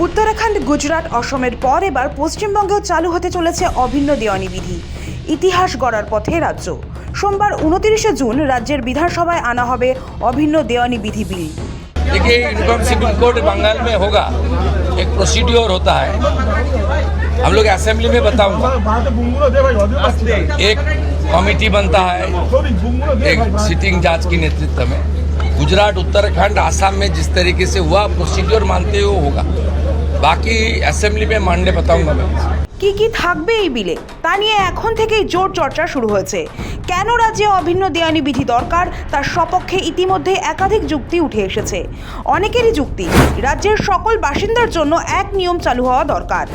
उत्तराखंड गुजरात असमेर पर एबार पश्चिमबंगेও चालू होते चलेছে अभिन्न देওয়ানি বিধি। इतिहास गড়ার পথে राज्य। सोमवार 29 जून राज्य विधानसभाয় आना হবে अभिन्न देওয়ানি विधि बिल। देखिए, यूनिफॉर्म सिविल कोड बंगाल में होगा, एक प्रोसीड्योर होता है, हम लोग असेंबली में बताऊंगा। एक कमेटी बनता है, एक सिटिंग जज की नेतृत्व में। गुजरात, उत्तराखंड, आसाम में जिस तरीके से हुआ प्रोसीड्योर मानते हुए होगा, बाकी असेंबली में मानने बताऊंगा मैं। কি থাকবে এই বিলে তা নিয়ে এখন থেকেই জোর চর্চা শুরু হয়েছে। কেন রাজ্যে অভিন্ন দেওয়ানি বিধি দরকার তার সপক্ষে ইতিমধ্যে একাধিক যুক্তি উঠে এসেছে। অনেকেরই যুক্তি, রাজ্যের সকল বাসিন্দার জন্য এক নিয়ম চালু হওয়া দরকার।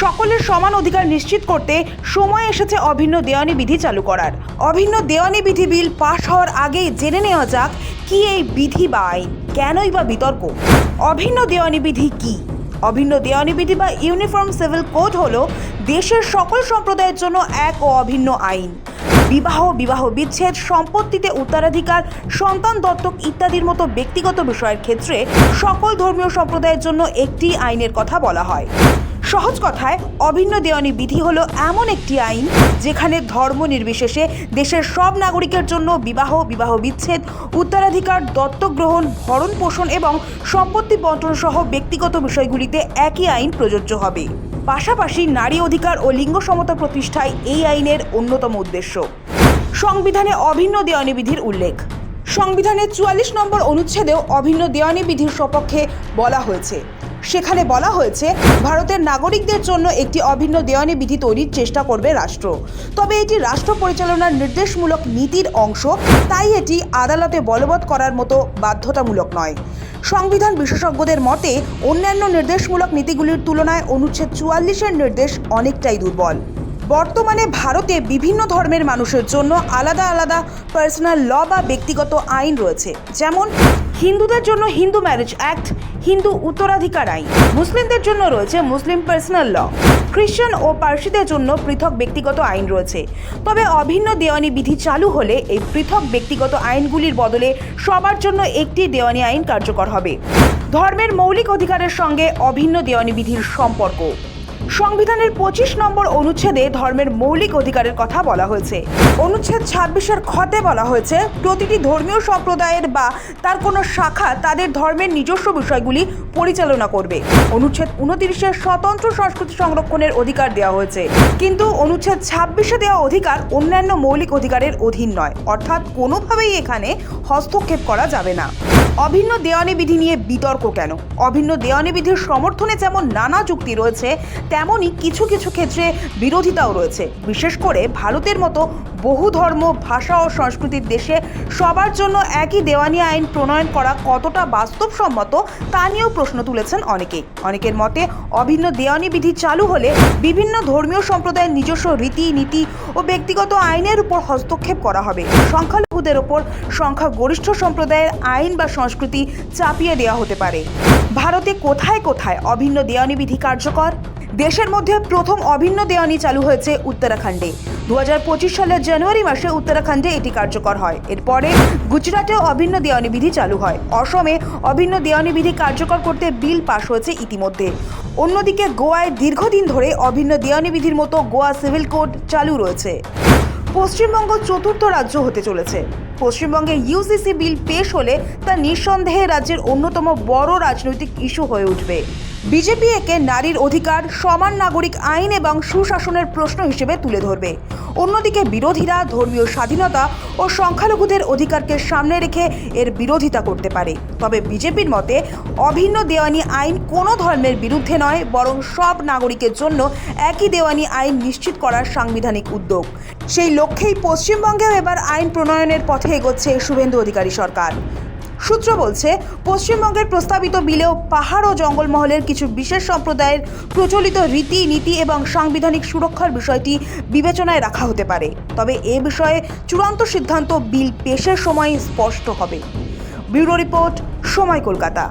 সকলের সমান অধিকার নিশ্চিত করতে সময় এসেছে অভিন্ন দেওয়ানি বিধি চালু করার। অভিন্ন দেওয়ানি বিধি বিল পাশ হওয়ার আগেই জেনে নেওয়া যাক কি এই বিধি বা আইন, কেনই বা বিতর্ক। অভিন্ন দেওয়ানি বিধি কি? অভিন্ন দেওয়ানি বিধি বা ইউনিফর্ম সিভিল কোড হলো দেশের সকল সম্প্রদায়ের জন্য এক ও অভিন্ন আইন। বিবাহ বিচ্ছেদ, সম্পত্তিতে উত্তরাধিকার, সন্তান দত্তক ইত্যাদির মতো ব্যক্তিগত বিষয়ের ক্ষেত্রে সকল ধর্মীয় সম্প্রদায়ের জন্য একটি আইনের কথা বলা হয়। সহজ কথায় অভিন্ন দেওয়ানি বিধি হলো এমন একটি আইন যেখানে ধর্ম নির্বিশেষে দেশের সব নাগরিকের জন্য বিবাহ বিচ্ছেদ, উত্তরাধিকার, দত্তক গ্রহণ, ভরণ পোষণ এবং সম্পত্তি বণ্টন সহ ব্যক্তিগত বিষয়গুলিতে একই আইন প্রযোজ্য হবে। পাশাপাশি নারী অধিকার ও লিঙ্গ সমতা প্রতিষ্ঠায় এই আইনের অন্যতম উদ্দেশ্য। সংবিধানে অভিন্ন দেওয়ানি বিধির উল্লেখ। সংবিধানের 44 নম্বর অনুচ্ছেদেও অভিন্ন দেওয়ানি বিধির সপক্ষে বলা হয়েছে। সেখানে বলা হয়েছে ভারতের নাগরিকদের জন্য একটি অভিন্ন দেওয়ানি বিধি তৈরির চেষ্টা করবে রাষ্ট্র। তবে এটি রাষ্ট্র পরিচালনার নির্দেশমূলক নীতির অংশ, তাই এটি আদালতে বলবৎ করার মতো বাধ্যতামূলক নয়। সংবিধান বিশেষজ্ঞদের মতে অন্যান্য নির্দেশমূলক নীতিগুলির তুলনায় অনুচ্ছেদ 44-এর নির্দেশ অনেকটাই দুর্বল। বর্তমানে ভারতে বিভিন্ন ধর্মের মানুষের জন্য আলাদা আলাদা পার্সোনাল ল বা ব্যক্তিগত আইন রয়েছে। যেমন হিন্দুদের জন্য হিন্দু ম্যারেজ অ্যাক্ট, হিন্দু উত্তরাধিকার আইন। মুসলিমদের জন্য রয়েছে মুসলিম পার্সোনাল ল। খ্রিস্টান ও পার্সিদের জন্য পৃথক ব্যক্তিগত আইন রয়েছে। তবে অভিন্ন দেওয়ানি বিধি চালু হলে এই পৃথক ব্যক্তিগত আইনগুলির বদলে সবার জন্য একটি দেওয়ানি আইন কার্যকর হবে। ধর্মের মৌলিক অধিকারের সঙ্গে অভিন্ন দেওয়ানি বিধির সম্পর্ক। সংবিধানের 25 নম্বর অনুচ্ছেদে ধর্মের মৌলিক অধিকারের কথা বলা হয়েছে। অনুচ্ছেদ 26-এর খতে বলা হয়েছে প্রতিটি ধর্মীয় সম্প্রদায়ের বা তার কোনো শাখা তাদের ধর্মের নিজস্ব বিষয়গুলি পরিচালনা করবে। অনুচ্ছেদ 29-এর স্বতন্ত্র সংস্কৃতি সংরক্ষণের অধিকার দেওয়া হয়েছে, কিন্তু অনুচ্ছেদ 26-এ দেওয়া অধিকার অন্যান্য মৌলিক অধিকারের অধীন নয়, অর্থাৎ কোনোভাবেই এখানে হস্তক্ষেপ করা যাবে না। অভিন্ন দেওয়ানি বিধি নিয়ে বিতর্ক কেন? অভিন্ন দেওয়ানি বিধির সমর্থনে যেমন নানা যুক্তি রয়েছে, তেমনই কিছু ক্ষেত্রে বিরোধিতাও রয়েছে। বিশেষ করে ভারতের মতো বহু ধর্ম, ভাষা ও সংস্কৃতির দেশে সবার জন্য একই দেওয়ানি আইন প্রণয়ন করা কতটা বাস্তবসম্মত তা নিয়েও প্রশ্ন তুলেছেন অনেকেই। অনেকের মতে অভিন্ন দেওয়ানি বিধি চালু হলে বিভিন্ন ধর্মীয় সম্প্রদায়ের নিজস্ব রীতি নীতি ও ব্যক্তিগত আইনের উপর হস্তক্ষেপ করা হবে। সংখ্যালঘুদের ওপর সংখ্যাগরিষ্ঠ সম্প্রদায়ের আইন বা সংস্কৃতি চাপিয়ে দেওয়া হতে পারে। ভারতে কোথায় অভিন্ন দেওয়ানি বিধি কার্যকর? দেশের মধ্যে প্রথম অভিন্ন দেওয়ানি চালু হয়েছে উত্তরাখণ্ডে। 2025 সালের জানুয়ারি মাসে উত্তরাখণ্ডে এটি কার্যকর হয়। এরপরে গুজরাটেও অভিন্ন দেওয়ানি বিধি চালু হয়। অসমে অভিন্ন দেওয়ানি বিধি কার্যকর করতে বিল পাশ হয়েছে ইতিমধ্যে। অন্যদিকে গোয়ায় দীর্ঘদিন ধরে অভিন্ন দেওয়ানি বিধির মতো গোয়া সিভিল কোড চালু রয়েছে। পশ্চিমবঙ্গ চতুর্থ রাজ্য হতে চলেছে। পশ্চিমবঙ্গে ইউসিসি বিল পেশ হলে তা নিঃসন্দেহে রাজ্যের অন্যতম বড় রাজনৈতিক ইস্যু হয়ে উঠবে। বিজেপি একে নারীর অধিকার, সমান নাগরিক আইন এবং সুশাসনের প্রশ্ন হিসেবে তুলে ধরবে। অন্যদিকে বিরোধীরা ধর্মীয় স্বাধীনতা ও সংখ্যালঘুদের অধিকারকে সামনে রেখে এর বিরোধিতা করতে পারে। তবে বিজেপির মতে অভিন্ন দেওয়ানি আইন কোনো ধর্মের বিরুদ্ধে নয়, বরং সব নাগরিকের জন্য একই দেওয়ানি আইন নিশ্চিত করার সাংবিধানিক উদ্যোগ। সেই লক্ষ্যেই পশ্চিমবঙ্গেও এবার আইন প্রণয়নের পথে এগোচ্ছে শুভেন্দু অধিকারী সরকার। সূত্র বলছে পশ্চিমবঙ্গের প্রস্তাবিত বিলেও পাহাড় ও জঙ্গলমহলের কিছু বিশেষ সম্প্রদায়ের প্রচলিত রীতি নীতি এবং সাংবিধানিক সুরক্ষার বিষয়টি বিবেচনায় রাখা হতে পারে। তবে এ বিষয়ে চূড়ান্ত সিদ্ধান্ত বিল পেশের সময় স্পষ্ট হবে। ব্যুরো রিপোর্ট, সময়, কলকাতা।